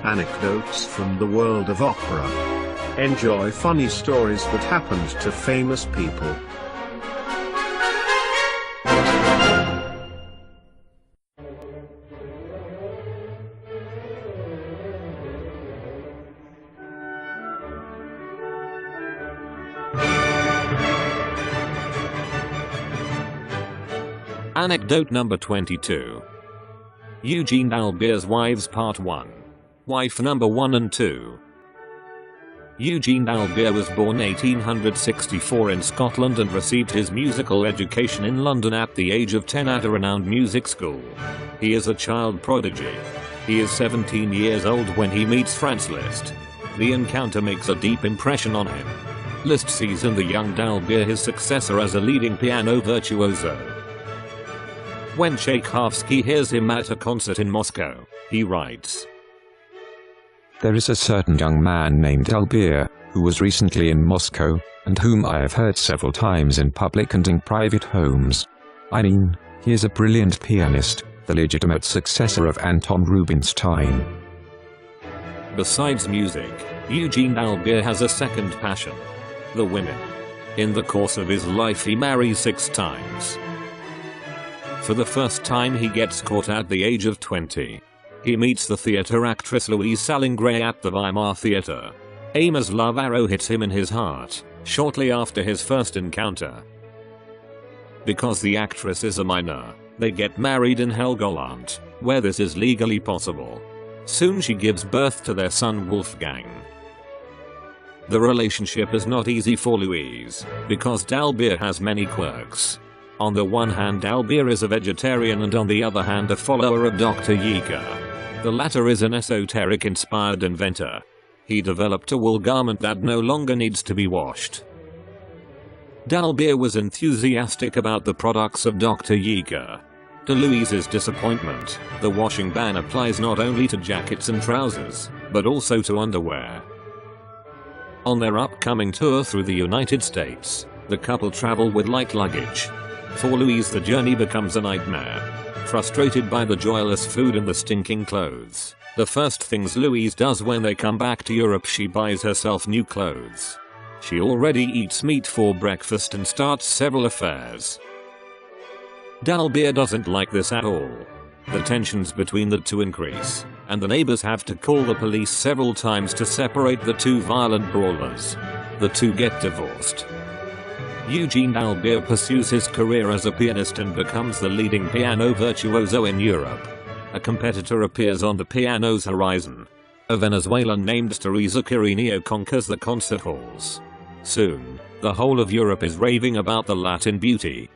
Anecdotes from the world of opera. Enjoy funny stories that happened to famous people. Anecdote number 22. Eugen D Albert's Wives Part 1. Wife number 1 and 2. Eugen D Albert was born 1864 in Scotland and received his musical education in London at the age of 10 at a renowned music school. He is a child prodigy. He is 17 years old when he meets FRANZ LISZT. The encounter makes a deep impression on him. LISZT sees in the young D Albert his successor as a leading piano virtuoso. When Tchaikovsky hears him at a concert in Moscow, he writes, "There is a certain young man named Albert, who was recently in Moscow, and whom I have heard several times in public and in private homes. I mean, he is a brilliant pianist, the legitimate successor of Anton Rubinstein." Besides music, Eugen D Albert has a second passion: the women. In the course of his life he marries 6 times. For the first time he gets caught at the age of 20. He meets the theater actress Louise Salingray at the Weimar Theater. Amor's love arrow hits him in his heart, shortly after his first encounter. Because the actress is a minor, they get married in Helgoland, where this is legally possible. Soon she gives birth to their son Wolfgang. The relationship is not easy for Louise, because D Albert has many quirks. On the one hand, Albert is a vegetarian and on the other hand a follower of Dr. Yeager. The latter is an esoteric-inspired inventor. He developed a wool garment that no longer needs to be washed. D Albert was enthusiastic about the products of Dr. Yeager. To Louise's disappointment, the washing ban applies not only to jackets and trousers, but also to underwear. On their upcoming tour through the United States, the couple travel with light luggage. For Louise, the journey becomes a nightmare. Frustrated by the joyless food and the stinking clothes, the first things Louise does when they come back to Europe, she buys herself new clothes. She already eats meat for breakfast and starts several affairs. D Albert doesn't like this at all. The tensions between the two increase, and the neighbors have to call the police several times to separate the two violent brawlers. The two get divorced. Eugen D Albert pursues his career as a pianist and becomes the leading piano virtuoso in Europe. A competitor appears on the piano's horizon. A Venezuelan named Teresa Quireno conquers the concert halls. Soon, the whole of Europe is raving about the Latin beauty.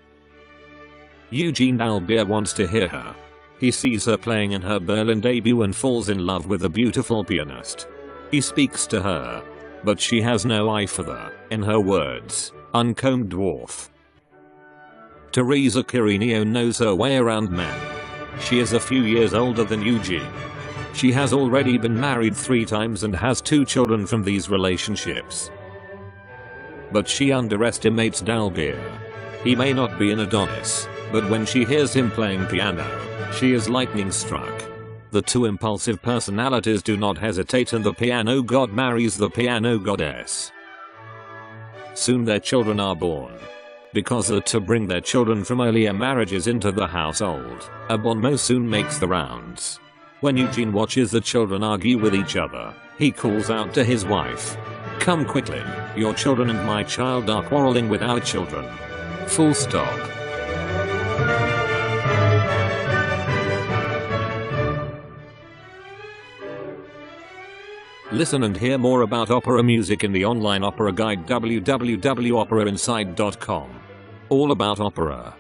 Eugen D Albert wants to hear her. He sees her playing in her Berlin debut and falls in love with a beautiful pianist. He speaks to her, but she has no eye for the, in her words, uncombed dwarf. Teresa Quireno knows her way around men. She is a few years older than Eugen. She has already been married 3 times and has 2 children from these relationships. But she underestimates D Albert. He may not be an Adonis, but when she hears him playing piano, she is lightning struck. The two impulsive personalities do not hesitate and the piano god marries the piano goddess. Soon their children are born. Because to bring their children from earlier marriages into the household, a bon mot soon makes the rounds. When Eugen watches the children argue with each other, he calls out to his wife, "Come quickly, your children and my child are quarreling with our children." Full stop. Listen and hear more about opera music in the online opera guide www.operainsight.com. All about opera.